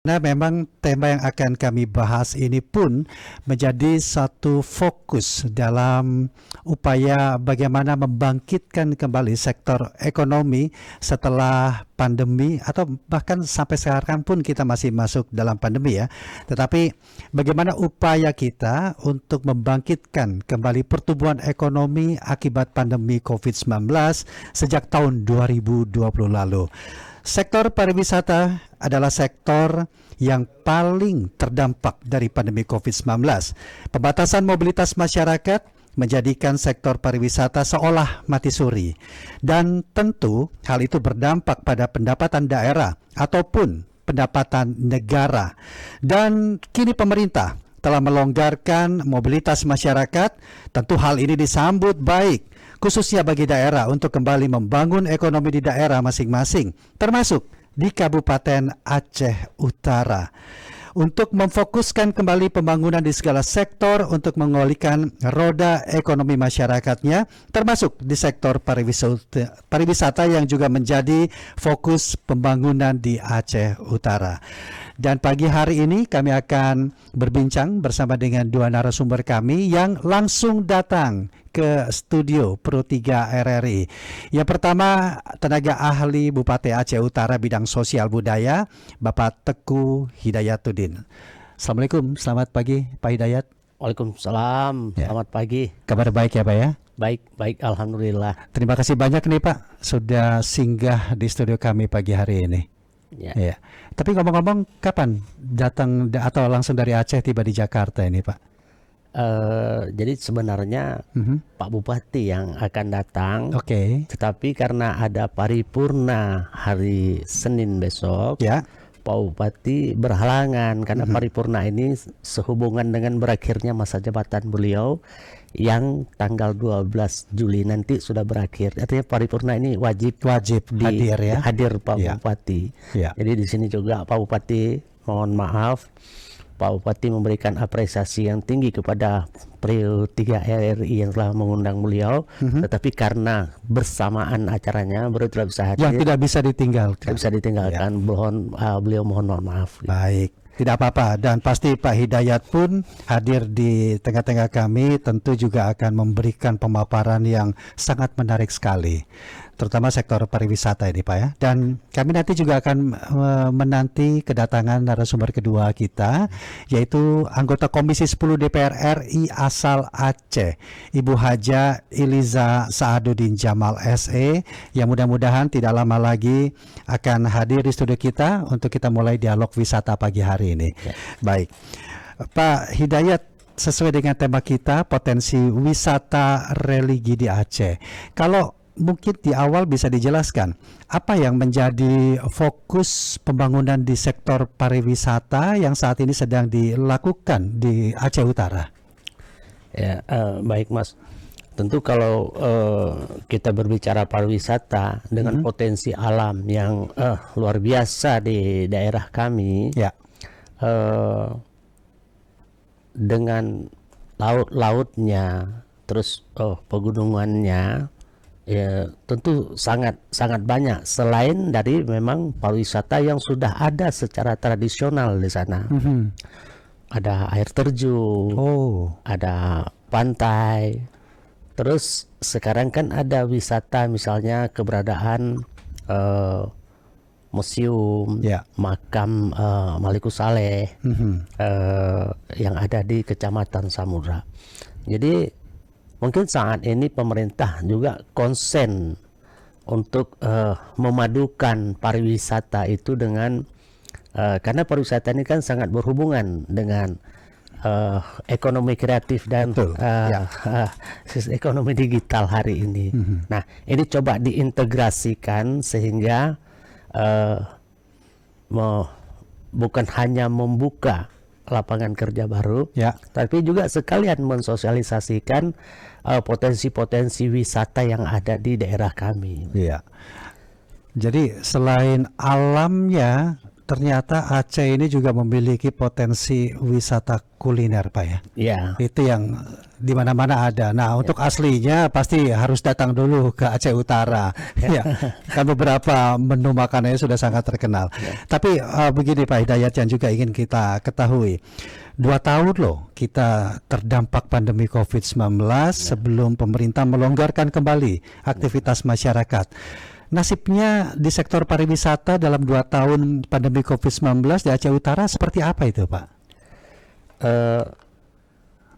Nah, memang tema yang akan kami bahas ini pun menjadi satu fokus dalam upaya bagaimana membangkitkan kembali sektor ekonomi setelah pandemi, atau bahkan sampai sekarang pun kita masih masuk dalam pandemi ya. Tetapi bagaimana upaya kita untuk membangkitkan kembali pertumbuhan ekonomi akibat pandemi COVID-19 sejak tahun 2020 lalu. Sektor pariwisata adalah sektor yang paling terdampak dari pandemi COVID-19. Pembatasan mobilitas masyarakat menjadikan sektor pariwisata seolah mati suri. Dan tentu hal itu berdampak pada pendapatan daerah ataupun pendapatan negara. Dan kini pemerintah telah melonggarkan mobilitas masyarakat. Tentu hal ini disambut baik, khususnya bagi daerah untuk kembali membangun ekonomi di daerah masing-masing, termasuk di Kabupaten Aceh Utara. Untuk memfokuskan kembali pembangunan di segala sektor untuk mengolehkan roda ekonomi masyarakatnya, termasuk di sektor pariwisata yang juga menjadi fokus pembangunan di Aceh Utara. Dan pagi hari ini kami akan berbincang bersama dengan dua narasumber kami yang langsung datang ke studio Pro 3 RRI. Yang pertama, tenaga ahli Bupati Aceh Utara bidang sosial budaya, Bapak Teguh Hidayatuddin. Assalamualaikum, selamat pagi Pak Hidayat. Waalaikumsalam, selamat pagi. Kabar baik ya Pak ya? Baik, alhamdulillah. Terima kasih banyak nih Pak, sudah singgah di studio kami pagi hari ini. Ya. Tapi ngomong-ngomong, kapan datang atau langsung dari Aceh tiba di Jakarta ini Pak? Jadi sebenarnya Pak Bupati yang akan datang, tetapi karena ada paripurna hari Senin besok, Pak Bupati berhalangan karena paripurna ini sehubungan dengan berakhirnya masa jabatan beliau yang tanggal 12 Juli nanti sudah berakhir. Artinya paripurna ini wajib hadir ya. Hadir Pak Bupati. Jadi di sini juga Pak Bupati mohon maaf, Pak Bupati memberikan apresiasi yang tinggi kepada Pro 3 RRI yang telah mengundang beliau, tetapi karena bersamaan acaranya beliau tidak bisa hadir. Yang tidak bisa ditinggalkan. Tidak bisa ditinggalkan. Beliau mohon maaf. Baik. Tidak apa-apa, dan pasti Pak Hidayat pun hadir di tengah-tengah kami, tentu juga akan memberikan pemaparan yang sangat menarik sekali, terutama sektor pariwisata ini Pak ya. Dan kami nanti juga akan menanti kedatangan narasumber kedua kita, yaitu anggota Komisi 10 DPR RI asal Aceh, Ibu Haja Iliza Saaduddin Jamal SE, yang mudah-mudahan tidak lama lagi akan hadir di studio kita untuk kita mulai dialog wisata pagi hari ini. Baik, Pak Hidayat, sesuai dengan tema kita, potensi wisata religi di Aceh. Kalau mungkin di awal bisa dijelaskan apa yang menjadi fokus pembangunan di sektor pariwisata yang saat ini sedang dilakukan di Aceh Utara. Ya, baik Mas. Tentu kalau kita berbicara pariwisata dengan potensi alam yang luar biasa di daerah kami, dengan laut-lautnya, terus pegunungannya, ya tentu sangat banyak. Selain dari memang pariwisata yang sudah ada secara tradisional di sana, ada air terjun, ada pantai. Terus sekarang kan ada wisata, misalnya keberadaan museum makam Malikus Saleh yang ada di Kecamatan Samudra. Jadi mungkin saat ini pemerintah juga konsen untuk memadukan pariwisata itu dengan karena pariwisata ini kan sangat berhubungan dengan ekonomi kreatif dan ekonomi digital hari ini. Nah, ini coba diintegrasikan sehingga bukan hanya membuka lapangan kerja baru, tapi juga sekalian mensosialisasikan potensi-potensi wisata yang ada di daerah kami. Jadi selain alamnya, ternyata Aceh ini juga memiliki potensi wisata kuliner, Pak ya. Iya. Itu yang di mana-mana ada. Nah, untuk aslinya pasti harus datang dulu ke Aceh Utara. Ya, kan beberapa menu makanannya sudah sangat terkenal. Tapi begini Pak Hidayat, yang juga ingin kita ketahui. 2 tahun loh kita terdampak pandemi COVID-19 sebelum pemerintah melonggarkan kembali aktivitas masyarakat. Nasibnya di sektor pariwisata dalam 2 tahun pandemi COVID-19 di Aceh Utara seperti apa itu, Pak?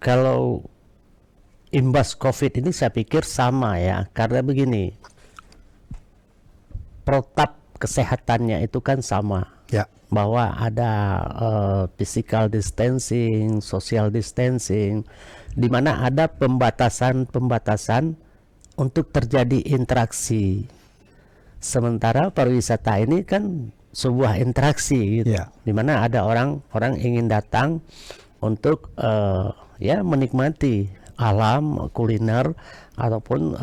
Kalau imbas COVID ini saya pikir sama ya, karena begini, protap kesehatannya itu kan sama. Ya. Bahwa ada physical distancing, social distancing, di mana ada pembatasan untuk terjadi interaksi. Sementara pariwisata ini kan sebuah interaksi, gitu. Di mana ada orang ingin datang untuk menikmati alam, kuliner, ataupun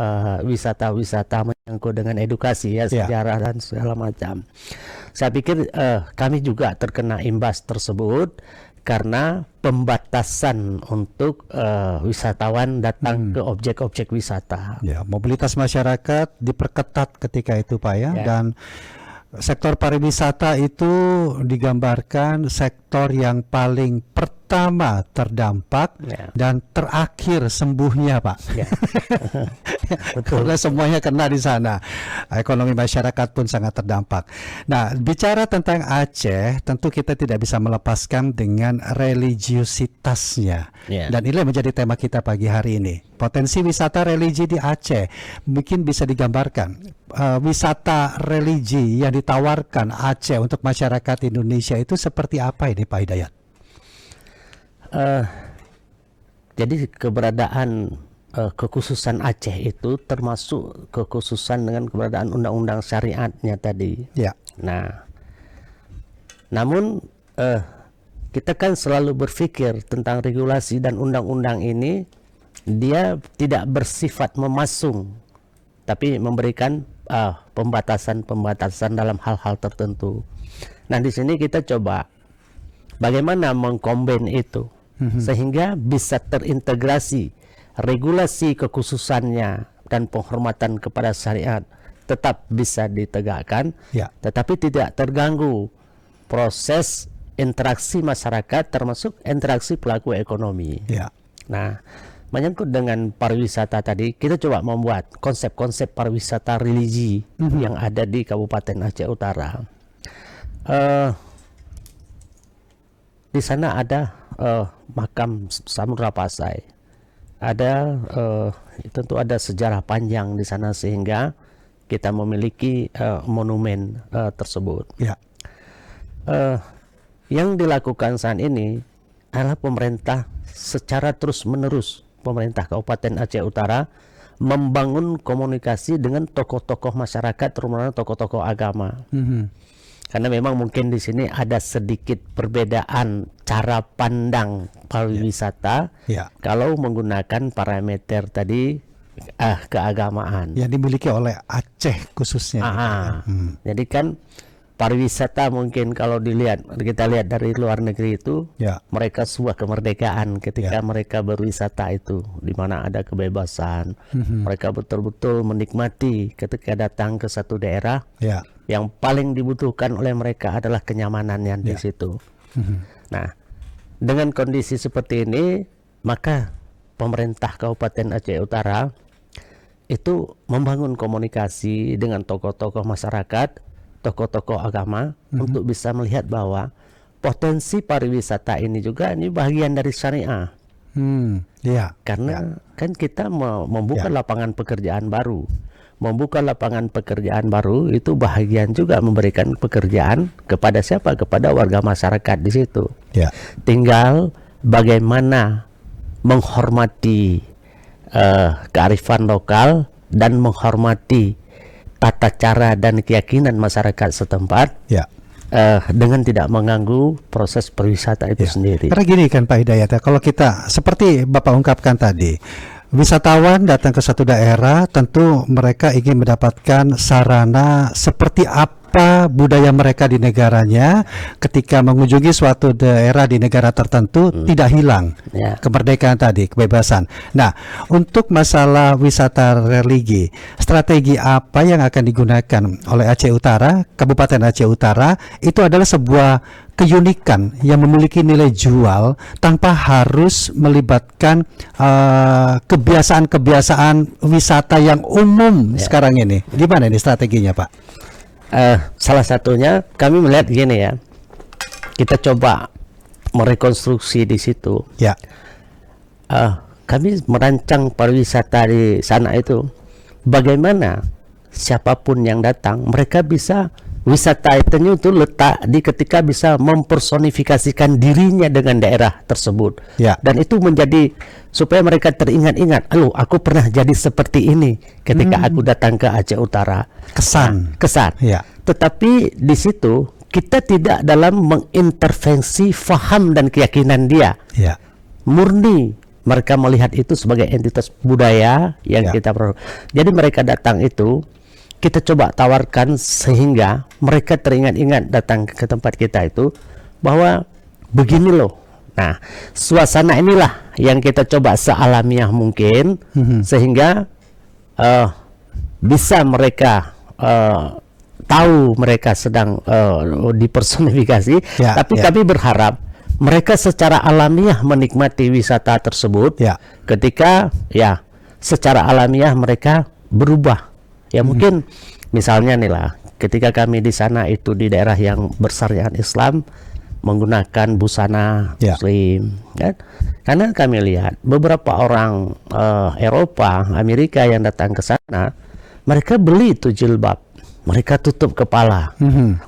wisata-wisata menyangkut dengan edukasi sejarah dan segala macam. Saya pikir kami juga terkena imbas tersebut karena pembatasan untuk wisatawan datang ke objek-objek wisata. Ya, mobilitas masyarakat diperketat ketika itu, Pak ya. Dan sektor pariwisata itu digambarkan sektor yang paling pertama terdampak dan terakhir sembuhnya, Pak. Karena semuanya kena di sana. Ekonomi masyarakat pun sangat terdampak. Nah, bicara tentang Aceh, tentu kita tidak bisa melepaskan dengan religiusitasnya. Dan ini menjadi tema kita pagi hari ini. Potensi wisata religi di Aceh mungkin bisa digambarkan. Wisata religi yang ditawarkan Aceh untuk masyarakat Indonesia itu seperti apa ini, Pak Hidayat? Jadi keberadaan kekhususan Aceh itu termasuk kekhususan dengan keberadaan undang-undang syariatnya tadi. Nah, namun kita kan selalu berpikir tentang regulasi dan undang-undang ini, dia tidak bersifat memasung, tapi memberikan pembatasan dalam hal-hal tertentu. Nah, di sini kita coba bagaimana mengkombin itu sehingga bisa terintegrasi regulasi kekhususannya dan penghormatan kepada syariat tetap bisa ditegakkan, tetapi tidak terganggu proses interaksi masyarakat termasuk interaksi pelaku ekonomi. Nah, menyangkut dengan pariwisata tadi, kita coba membuat konsep-konsep pariwisata religi yang ada di Kabupaten Aceh Utara. Di sana ada makam Samudra Pasai, ada tentu ada sejarah panjang di sana sehingga kita memiliki monumen tersebut. Yang dilakukan saat ini adalah pemerintah secara terus-menerus, pemerintah Kabupaten Aceh Utara membangun komunikasi dengan tokoh-tokoh masyarakat, terutama tokoh-tokoh agama. Karena memang mungkin di sini ada sedikit perbedaan cara pandang pariwisata kalau menggunakan parameter tadi keagamaan yang dimiliki oleh Aceh khususnya. Jadi kan pariwisata mungkin kalau kita lihat dari luar negeri itu, mereka sebuah kemerdekaan ketika mereka berwisata itu, di mana ada kebebasan. Mereka betul-betul menikmati ketika datang ke satu daerah. Yang paling dibutuhkan oleh mereka adalah kenyamanan yang di situ. Nah, dengan kondisi seperti ini, maka pemerintah Kabupaten Aceh Utara itu membangun komunikasi dengan tokoh-tokoh masyarakat, tokoh-tokoh agama untuk bisa melihat bahwa potensi pariwisata ini juga bagian dari syariah. Karena kan kita membuka lapangan pekerjaan baru. Membuka lapangan pekerjaan baru itu bahagian juga memberikan pekerjaan kepada siapa? Kepada warga masyarakat di situ. Tinggal bagaimana menghormati kearifan lokal dan menghormati tata cara dan keyakinan masyarakat setempat dengan tidak mengganggu proses pariwisata itu sendiri. Karena gini kan Pak Hidayat, kalau kita seperti Bapak ungkapkan tadi, wisatawan datang ke satu daerah, tentu mereka ingin mendapatkan sarana seperti apa apa budaya mereka di negaranya, ketika mengunjungi suatu daerah di negara tertentu tidak hilang kemerdekaan tadi, kebebasan. Nah, untuk masalah wisata religi, strategi apa yang akan digunakan oleh Aceh Utara, Kabupaten Aceh Utara? Itu adalah sebuah keunikan yang memiliki nilai jual tanpa harus melibatkan kebiasaan-kebiasaan wisata yang umum sekarang ini. Gimana ini strateginya, Pak? Salah satunya kami melihat gini ya, kita coba merekonstruksi di situ. Ya. Kami merancang pariwisata di sana itu, bagaimana siapapun yang datang, mereka bisa wisata itu letak di ketika bisa mempersonifikasikan dirinya dengan daerah tersebut. Dan itu menjadi supaya mereka teringat-ingat, aku pernah jadi seperti ini ketika aku datang ke Aceh Utara. Kesan. Tetapi di situ kita tidak dalam mengintervensi faham dan keyakinan dia. Murni mereka melihat itu sebagai entitas budaya yang kita perlu. Jadi mereka datang itu kita coba tawarkan sehingga mereka teringat-ingat datang ke tempat kita itu bahwa begini loh. Nah, suasana inilah yang kita coba sealamiah mungkin sehingga bisa mereka tahu mereka sedang dipersonifikasi. Tapi kami berharap mereka secara alamiah menikmati wisata tersebut ketika secara alamiah mereka berubah. Ya mungkin misalnya nih lah, ketika kami di sana itu di daerah yang bersyariat Islam menggunakan busana Muslim, kan? Karena kami lihat beberapa orang Eropa, Amerika yang datang ke sana, mereka beli itu jilbab, mereka tutup kepala,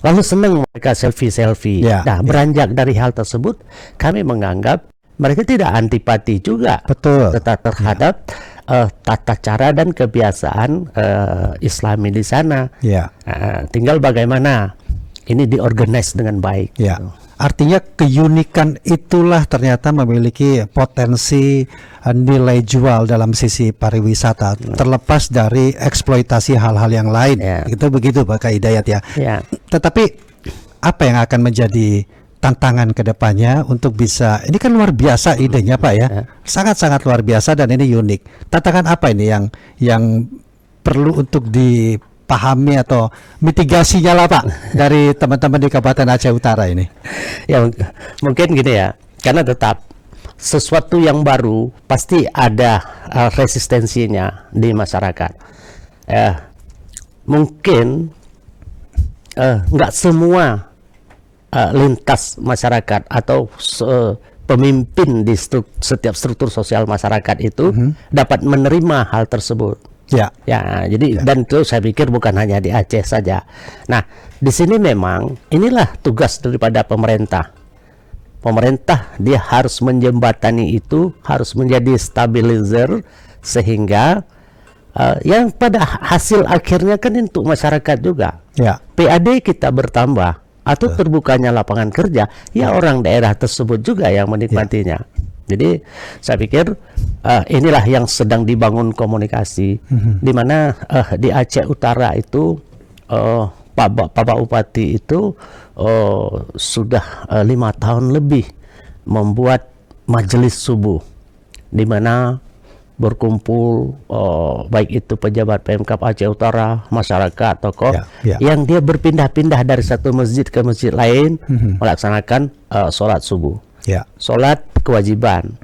lalu senang mereka selfie. Nah, beranjak dari hal tersebut, kami menganggap mereka tidak antipati juga, terhadap tata cara dan kebiasaan Islami di sana. Tinggal bagaimana ini diorganize dengan baik. Gitu. Artinya keunikan itulah ternyata memiliki potensi nilai jual dalam sisi pariwisata, terlepas dari eksploitasi hal-hal yang lain. Itu begitu Pak Hidayat ya. Tetapi apa yang akan menjadi tantangan ke depannya untuk bisa, ini kan luar biasa idenya Pak ya, sangat-sangat luar biasa dan ini unik. Tantangan apa ini yang perlu untuk dipahami atau mitigasinya lah Pak dari teman-teman di Kabupaten Aceh Utara ini? Ya mungkin gini ya, karena tetap sesuatu yang baru pasti ada resistensinya di masyarakat. Mungkin nggak semua lintas masyarakat atau pemimpin di setiap struktur sosial masyarakat itu dapat menerima hal tersebut. Jadi dan itu saya pikir bukan hanya di Aceh saja. Nah, di sini memang inilah tugas daripada pemerintah. Pemerintah dia harus menjembatani itu, harus menjadi stabilizer sehingga yang pada hasil akhirnya kan untuk masyarakat juga. PAD kita bertambah atau terbukanya lapangan kerja, orang daerah tersebut juga yang menikmatinya. Jadi saya pikir inilah yang sedang dibangun komunikasi, di mana di Aceh Utara itu Pak Bupati itu sudah 5 tahun lebih membuat majelis subuh, di mana berkumpul baik itu pejabat Pemkab Aceh Utara, masyarakat, tokoh yang dia berpindah-pindah dari satu masjid ke masjid lain melaksanakan sholat subuh. Sholat kewajiban.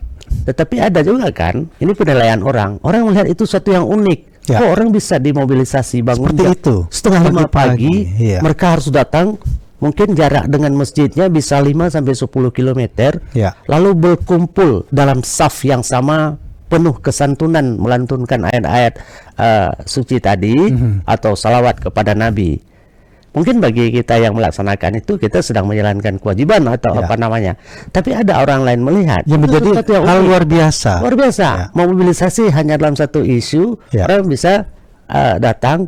Tetapi ada juga kan, ini penilaian orang melihat itu satu yang unik. Orang bisa dimobilisasi bangun itu setengah 5 pagi, mereka harus datang. Mungkin jarak dengan masjidnya bisa 5-10 km, lalu berkumpul dalam saf yang sama, penuh kesantunan melantunkan ayat-ayat suci tadi atau salawat kepada Nabi. Mungkin bagi kita yang melaksanakan itu kita sedang menjalankan kewajiban atau apa namanya. Tapi ada orang lain melihat yang menjadi hal luar biasa. Luar biasa. Mobilisasi hanya dalam satu isu, orang bisa datang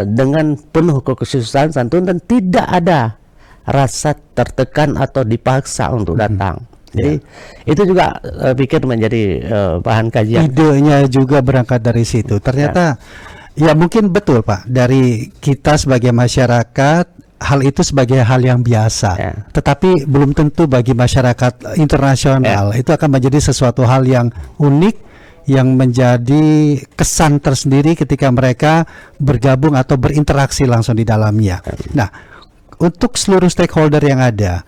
dengan penuh kekhususan santun dan tidak ada rasa tertekan atau dipaksa untuk datang. Jadi itu juga pikir menjadi bahan kajian. Idenya juga berangkat dari situ. Ternyata Ya mungkin betul Pak, dari kita sebagai masyarakat hal itu sebagai hal yang biasa, tetapi belum tentu bagi masyarakat internasional itu akan menjadi sesuatu hal yang unik, yang menjadi kesan tersendiri ketika mereka bergabung atau berinteraksi langsung di dalamnya. Nah, untuk seluruh stakeholder yang ada,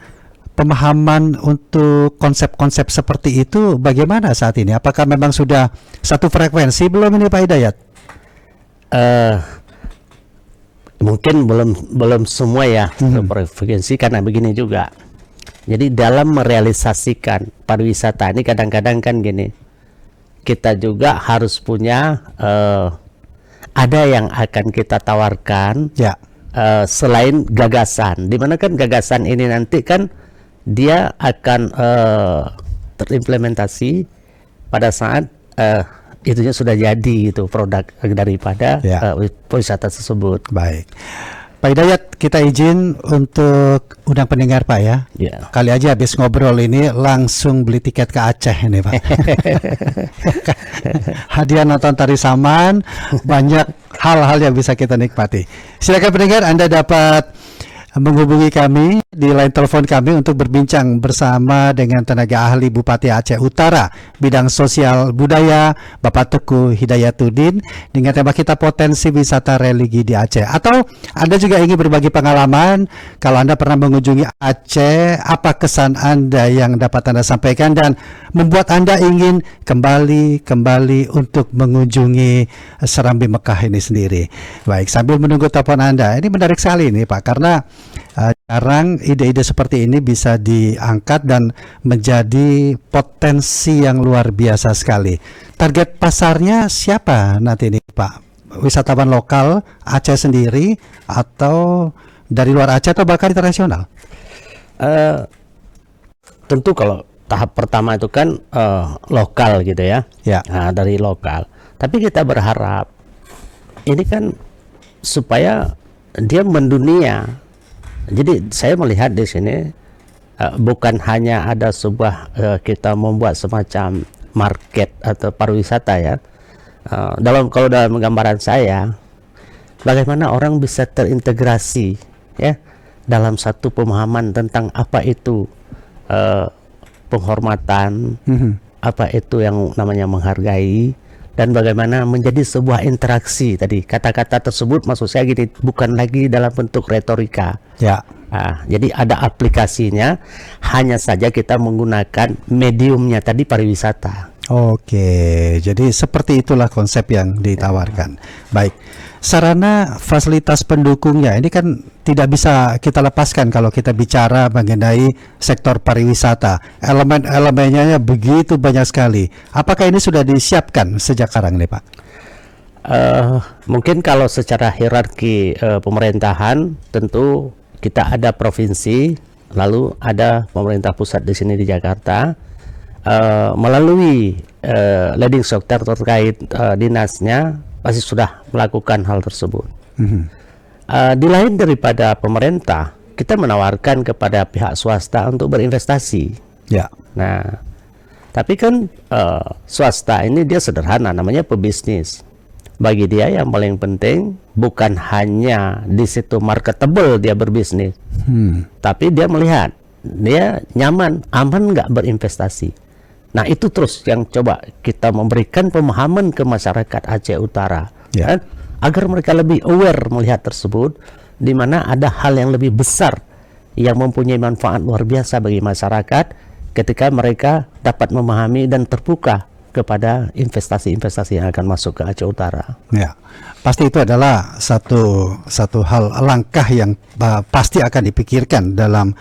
pemahaman untuk konsep-konsep seperti itu bagaimana saat ini? Apakah memang sudah satu frekuensi belum ini Pak Hidayat? Mungkin belum semua ya frekuensi, karena begini juga. Jadi dalam merealisasikan pariwisata ini kadang-kadang kan gini, kita juga harus punya ada yang akan kita tawarkan selain gagasan, dimana kan gagasan ini nanti kan dia akan terimplementasi pada saat itunya sudah jadi itu produk daripada wisata tersebut. Baik, Pak Hidayat, kita izin untuk undang pendengar Pak ya. Kali aja habis ngobrol ini langsung beli tiket ke Aceh ini Pak. Hadiah nonton Tari Saman, banyak hal-hal yang bisa kita nikmati. Silakan pendengar, Anda dapat menghubungi kami di line telepon kami untuk berbincang bersama dengan tenaga ahli Bupati Aceh Utara bidang sosial budaya Bapak Teguh Hidayatuddin dengan tema kita potensi wisata religi di Aceh. Atau Anda juga ingin berbagi pengalaman kalau Anda pernah mengunjungi Aceh, apa kesan Anda yang dapat Anda sampaikan dan membuat Anda ingin kembali untuk mengunjungi Serambi Mekah ini sendiri. Baik, sambil menunggu telepon Anda, ini menarik sekali ini Pak, karena jarang ide-ide seperti ini bisa diangkat dan menjadi potensi yang luar biasa sekali. Target pasarnya siapa nanti ini Pak? Wisatawan lokal Aceh sendiri atau dari luar Aceh atau bahkan internasional? Tentu kalau tahap pertama itu kan lokal gitu ya. Nah, dari lokal. Tapi kita berharap ini kan supaya dia mendunia. Jadi saya melihat di sini bukan hanya ada sebuah kita membuat semacam market atau pariwisata ya. Kalau dalam gambaran saya, bagaimana orang bisa terintegrasi ya dalam satu pemahaman tentang apa itu penghormatan, apa itu yang namanya menghargai, dan bagaimana menjadi sebuah interaksi. Tadi kata-kata tersebut maksud saya gini, bukan lagi dalam bentuk retorika. Jadi ada aplikasinya, hanya saja kita menggunakan mediumnya tadi pariwisata. Oke, jadi seperti itulah konsep yang ditawarkan. Baik, sarana fasilitas pendukungnya ini kan tidak bisa kita lepaskan kalau kita bicara mengenai sektor pariwisata. Elemen-elemennya begitu banyak sekali. Apakah ini sudah disiapkan sejak sekarang nih Pak? Mungkin kalau secara hierarki pemerintahan, tentu kita ada provinsi, lalu ada pemerintah pusat di sini di Jakarta. Melalui leading sector terkait dinasnya pasti sudah melakukan hal tersebut. Di lain daripada pemerintah, kita menawarkan kepada pihak swasta untuk berinvestasi. Nah, tapi kan swasta ini dia sederhana, namanya pebisnis. Bagi dia yang paling penting bukan hanya di situ marketable dia berbisnis, tapi dia melihat dia nyaman, aman nggak berinvestasi. Nah, itu terus yang coba kita memberikan pemahaman ke masyarakat Aceh Utara, kan? Agar mereka lebih aware melihat tersebut, di mana ada hal yang lebih besar yang mempunyai manfaat luar biasa bagi masyarakat ketika mereka dapat memahami dan terbuka kepada investasi-investasi yang akan masuk ke Aceh Utara. Ya, pasti itu adalah satu hal langkah yang pasti akan dipikirkan dalam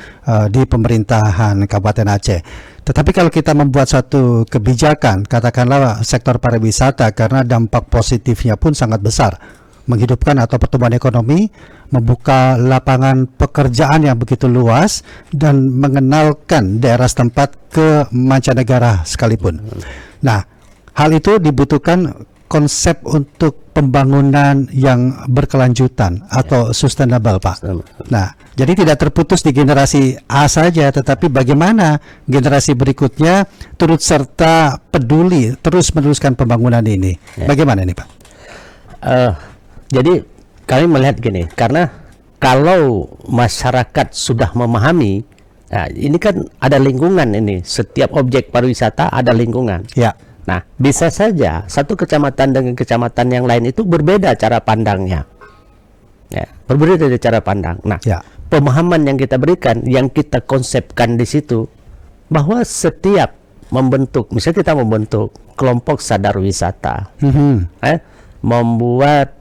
di pemerintahan Kabupaten Aceh. Tetapi kalau kita membuat satu kebijakan, katakanlah sektor pariwisata, karena dampak positifnya pun sangat besar, menghidupkan atau pertumbuhan ekonomi, membuka lapangan pekerjaan yang begitu luas, dan mengenalkan daerah setempat ke mancanegara sekalipun. Nah, hal itu dibutuhkan konsep untuk pembangunan yang berkelanjutan atau sustainable, Pak. Nah, jadi tidak terputus di generasi A saja, tetapi bagaimana generasi berikutnya turut serta peduli terus meneruskan pembangunan ini. Bagaimana ini, Pak? Jadi kami melihat gini, karena kalau masyarakat sudah memahami, nah, ini kan ada lingkungan ini, setiap objek pariwisata ada lingkungan. Ya. Nah, bisa saja satu kecamatan dengan kecamatan yang lain itu berbeda cara pandangnya. Ya, berbeda dari cara pandang. Nah, ya. Pemahaman yang kita berikan, yang kita konsepkan di situ, bahwa setiap membentuk, misalnya kita membentuk kelompok sadar wisata, membuat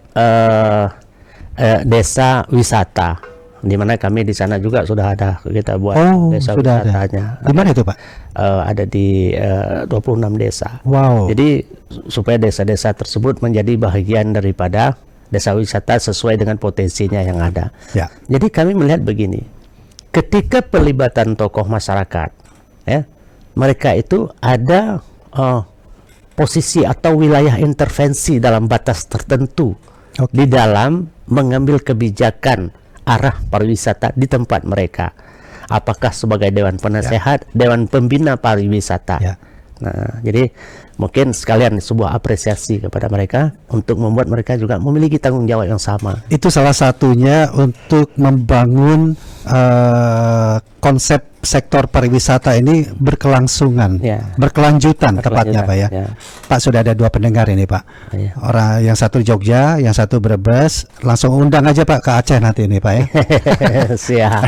desa wisata, di mana kami di sana juga sudah ada, kita buat desa wisatanya. Di mana itu Pak? Ada di 26 desa. Wow. Jadi supaya desa-desa tersebut menjadi bagian daripada desa wisata sesuai dengan potensinya yang ada. Ya. Jadi kami melihat begini, ketika pelibatan tokoh masyarakat, ya, mereka itu ada posisi atau wilayah intervensi dalam batas tertentu di dalam mengambil kebijakan arah pariwisata di tempat mereka. Apakah sebagai dewan penasehat, dewan pembina pariwisata. Ya. Nah, jadi mungkin sekalian sebuah apresiasi kepada mereka untuk membuat mereka juga memiliki tanggung jawab yang sama. Itu salah satunya untuk membangun konsep sektor pariwisata ini berkelangsungan, berkelanjutan tepatnya Pak ya. Pak, sudah ada 2 pendengar ini Pak. Orang yang satu Jogja, yang satu Brebes. Langsung undang aja Pak ke Aceh nanti ini Pak ya. Siap.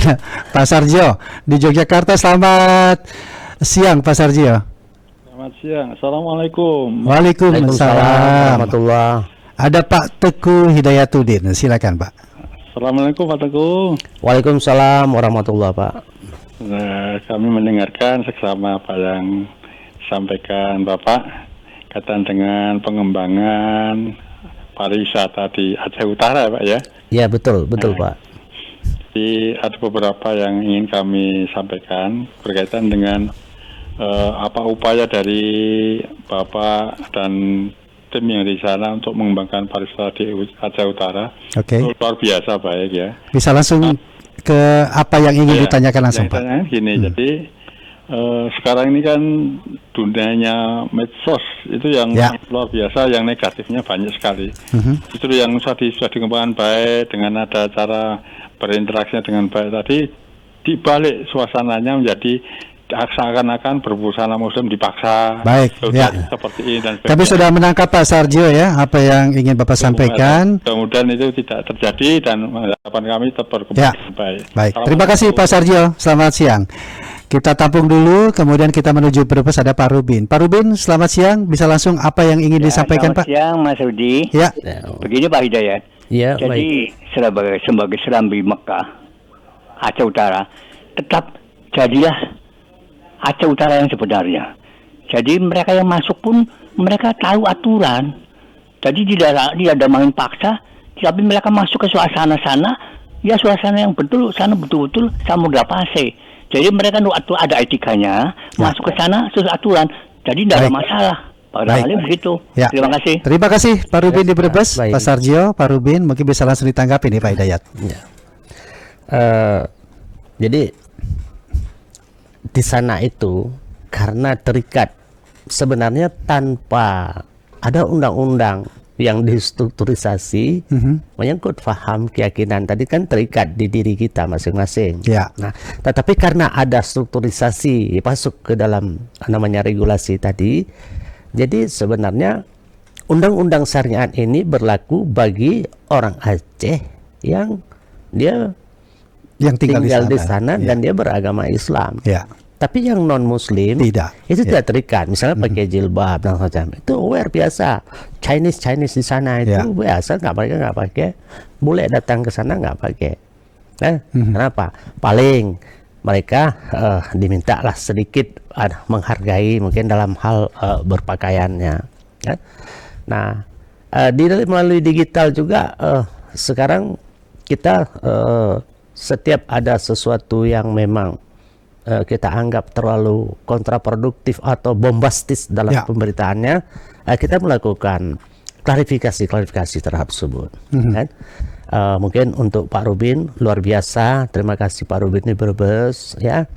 Pak Sarjo di Yogyakarta, selamat siang Pak Sarjo. Selamat siang. Assalamualaikum. Waalaikumsalam. Ada Pak Teguh Hidayatuddin. Silakan Pak. Assalamualaikum Pak Teguh. Waalaikumsalam warahmatullahi Pak. Kami mendengarkan seksama apa yang disampaikan Bapak kaitan dengan pengembangan pariwisata di Aceh Utara Pak ya. Ya betul Pak. Jadi ada beberapa yang ingin kami sampaikan berkaitan dengan apa upaya dari Bapak dan tim yang di sana untuk mengembangkan pariwisata di Aceh Utara. Luar biasa baik ya. Bisa langsung ke apa yang ingin ditanyakan langsung Pak. Gini, jadi sekarang ini kan dunianya medsos itu yang luar biasa, yang negatifnya banyak sekali. Justru yang sudah dikembangkan baik dengan ada cara berinteraksi dengan baik tadi, dibalik suasananya menjadi seakan-akan berbusana muslim dipaksa. Baik, ya. Seperti ini dan Kami sudah menangkap Pak Sarjo ya, apa yang ingin Bapak sampaikan. Kemudian itu tidak terjadi dan harapan kami tetap berkembang baik. Baik, terima kasih Pak Sarjo. Selamat siang. Kita tampung dulu, kemudian kita menuju Brebes, ada Pak Rubin. Pak Rubin, selamat siang. Bisa langsung apa yang ingin disampaikan Pak? Selamat siang Mas Rudi. Ya. Begini Pak Hidayat. Ya. Jadi sebagai serambi Mekah, Aceh Utara, tetap jadilah Aceh Utara yang sebenarnya. Jadi mereka yang masuk pun mereka tahu aturan. Jadi tidak ada main paksa, tapi mereka masuk ke suasana sana, ya suasana yang betul, sana betul-betul samudra pasir. Jadi mereka ada etikanya, masuk ke sana sesuai aturan. Jadi tidak ada masalah. Padahal begitu. Ya. Terima kasih. Terima kasih Pak Rubin di Brebes, Pak Sarjo, Pak Rubin mungkin bisa langsung ditanggapi nih Pak Hidayat. Ya. Jadi di sana itu karena terikat sebenarnya tanpa ada undang-undang yang distrukturisasi menyangkut paham keyakinan tadi kan terikat di diri kita masing-masing. Ya. Nah, tetapi karena ada strukturisasi masuk ke dalam namanya regulasi tadi, jadi sebenarnya undang-undang syariat ini berlaku bagi orang Aceh yang dia tinggal di sana dan dia beragama Islam. Ya. Tapi yang non Muslim itu tidak terikat. Misalnya pakai jilbab dan macam itu aware biasa. Chinese di sana itu biasa nggak pakai. Boleh datang ke sana nggak pakai. Kenapa? Paling mereka diminta lah sedikit menghargai mungkin dalam hal berpakaiannya. Nah, melalui digital juga sekarang kita setiap ada sesuatu yang memang kita anggap terlalu kontraproduktif atau bombastis dalam pemberitaannya, kita melakukan klarifikasi terhadap tersebut. Kan? Mungkin untuk Pak Rubin luar biasa, terima kasih Pak Rubin di Brebes ya,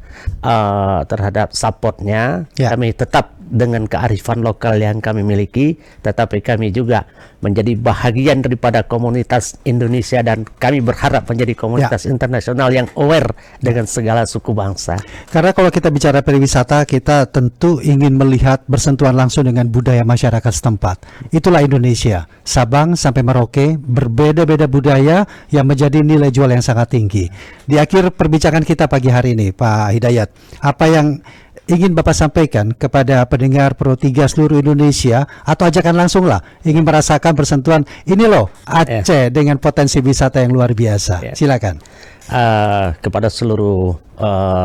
terhadap supportnya. Kami tetap dengan kearifan lokal yang kami miliki, tetapi kami juga menjadi bahagian daripada komunitas Indonesia, dan kami berharap menjadi komunitas internasional yang aware dengan segala suku bangsa. Karena kalau kita bicara pariwisata, kita tentu ingin melihat bersentuhan langsung dengan budaya masyarakat setempat. Itulah Indonesia, Sabang sampai Merauke, berbeda-beda budaya yang menjadi nilai jual yang sangat tinggi. Di akhir perbincangan kita pagi hari ini, Pak Hidayat, apa yang ingin Bapak sampaikan kepada pendengar Pro 3 seluruh Indonesia, atau ajakan langsung lah, ingin merasakan bersentuhan ini loh Aceh dengan potensi wisata yang luar biasa. Silakan. Kepada seluruh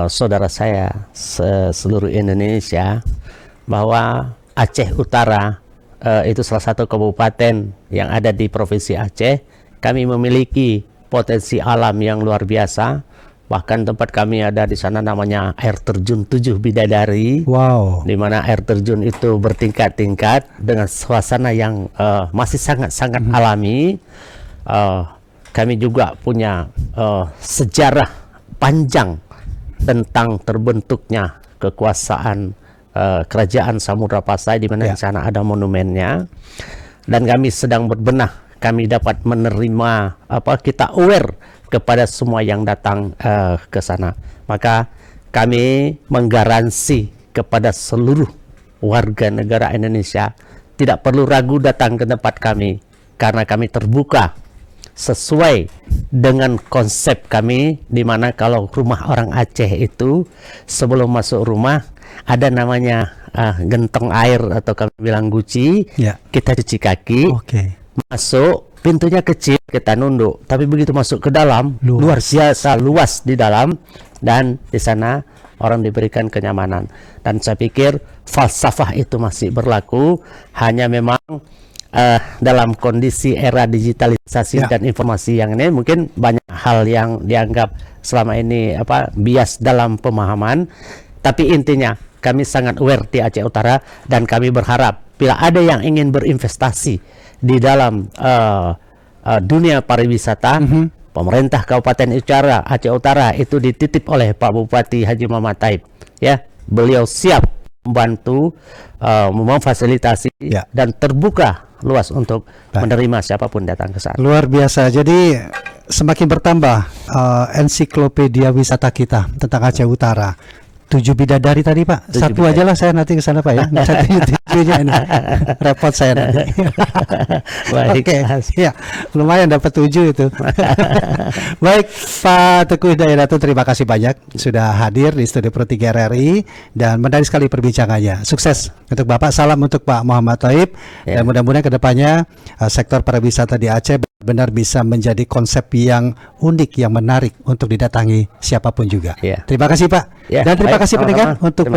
saudara saya seluruh Indonesia, bahwa Aceh Utara itu salah satu kabupaten yang ada di Provinsi Aceh. Kami memiliki potensi alam yang luar biasa. Bahkan tempat kami ada di sana namanya air terjun 7 Bidadari. Wow. Di mana air terjun itu bertingkat-tingkat dengan suasana yang masih sangat-sangat alami. Kami juga punya sejarah panjang tentang terbentuknya kekuasaan kerajaan Samudra Pasai, di mana di sana ada monumennya. Dan kami sedang berbenah, kami dapat menerima kita aware kepada semua yang datang ke sana. Maka kami menggaransi kepada seluruh warga negara Indonesia tidak perlu ragu datang ke tempat kami, karena kami terbuka sesuai dengan konsep kami, di mana kalau rumah orang Aceh itu sebelum masuk rumah ada namanya gentong air atau kami bilang guci. Kita cuci kaki, masuk, pintunya kecil, kita nunduk, tapi begitu masuk ke dalam luar biasa luas di dalam, dan di sana orang diberikan kenyamanan. Dan saya pikir falsafah itu masih berlaku, hanya memang dalam kondisi era digitalisasi dan informasi yang ini mungkin banyak hal yang dianggap selama ini bias dalam pemahaman. Tapi intinya kami sangat aware di Aceh Utara, dan kami berharap bila ada yang ingin berinvestasi di dalam dunia pariwisata, pemerintah Kabupaten Aceh Utara itu dititip oleh Pak Bupati Haji Muhammad Taib. Ya, beliau siap membantu, memfasilitasi dan terbuka luas untuk menerima siapapun datang ke sana. Luar biasa. Jadi semakin bertambah ensiklopedia wisata kita tentang Aceh Utara. 7 bidadari tadi Pak, 1 aja lah saya nanti ke sana Pak ya. Satu tujuhnya ini repot saya nanti. Oke, ya lumayan dapat 7 itu. Baik Pak Teguh Hidayat, terima kasih banyak sudah hadir di studio Pro 3 RRI, dan menarik sekali perbincangannya. Sukses untuk Bapak, salam untuk Pak Muhammad Taib, dan mudah-mudahan kedepannya sektor pariwisata di Aceh benar bisa menjadi konsep yang unik, yang menarik untuk didatangi siapapun juga. Terima kasih Pak. Dan terima kasih pendengar untuk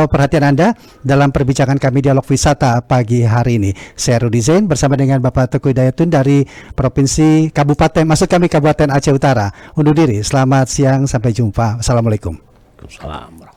perhatian Anda dalam perbincangan kami Dialog Wisata pagi hari ini. Saya Rudi Zain bersama dengan Bapak Teguh Hidayatun dari Provinsi Kabupaten Aceh Utara. Undur diri. Selamat siang, sampai jumpa. Assalamualaikum. Waalaikumsalam.